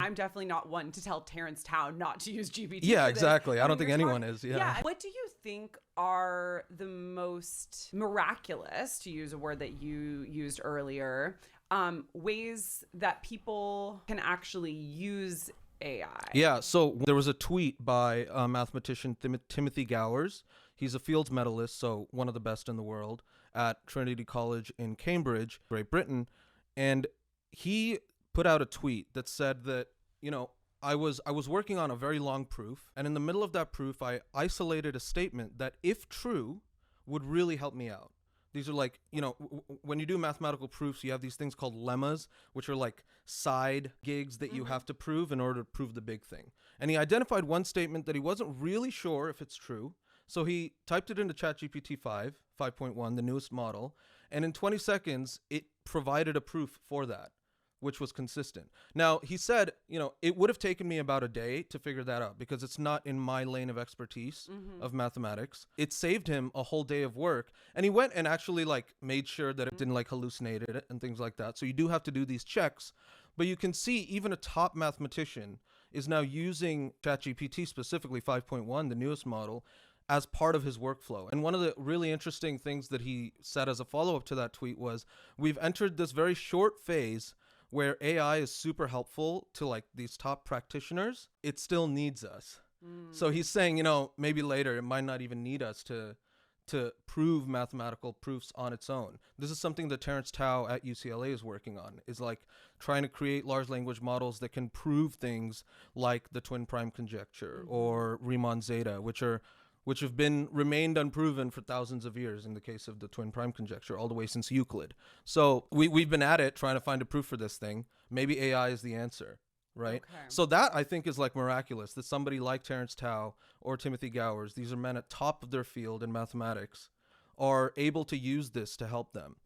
I'm definitely not one to tell Terrence Tao not to use GPT. Yeah, exactly. I don't think anyone is. Yeah. What do you think are the most miraculous, to use a word that you used earlier, ways that people can actually use AI? Yeah, so there was a tweet by mathematician Timothy Gowers. He's a Fields medalist, so one of the best in the world, at Trinity College in Cambridge, Great Britain. And he put out a tweet that said that, I was working on a very long proof, and in the middle of that proof, I isolated a statement that, if true, would really help me out. These are like, when you do mathematical proofs, you have these things called lemmas, which are like side gigs that you have to prove in order to prove the big thing. And he identified one statement that he wasn't really sure if it's true. So he typed it into ChatGPT 5.1, the newest model. And in 20 seconds, it provided a proof for that, which was consistent. Now, he said, it would have taken me about a day to figure that out because it's not in my lane of expertise of mathematics. It saved him a whole day of work. And he went and actually made sure that it didn't hallucinate it and things like that. So you do have to do these checks. But you can see even a top mathematician is now using ChatGPT, specifically 5.1, the newest model, as part of his workflow. And one of the really interesting things that he said as a follow-up to that tweet was, we've entered this very short phase where AI is super helpful to these top practitioners. It still needs us. So he's saying, maybe later it might not even need us to prove mathematical proofs on its own. This is something that Terrence Tao at UCLA is working on, is trying to create large language models that can prove things like the twin prime conjecture or Riemann zeta, which have remained unproven for thousands of years in the case of the twin prime conjecture, all the way since Euclid. So we've been at it trying to find a proof for this thing. Maybe AI is the answer, right? Okay. So that, I think, is miraculous, that somebody like Terrence Tao or Timothy Gowers, these are men at top of their field in mathematics, are able to use this to help them.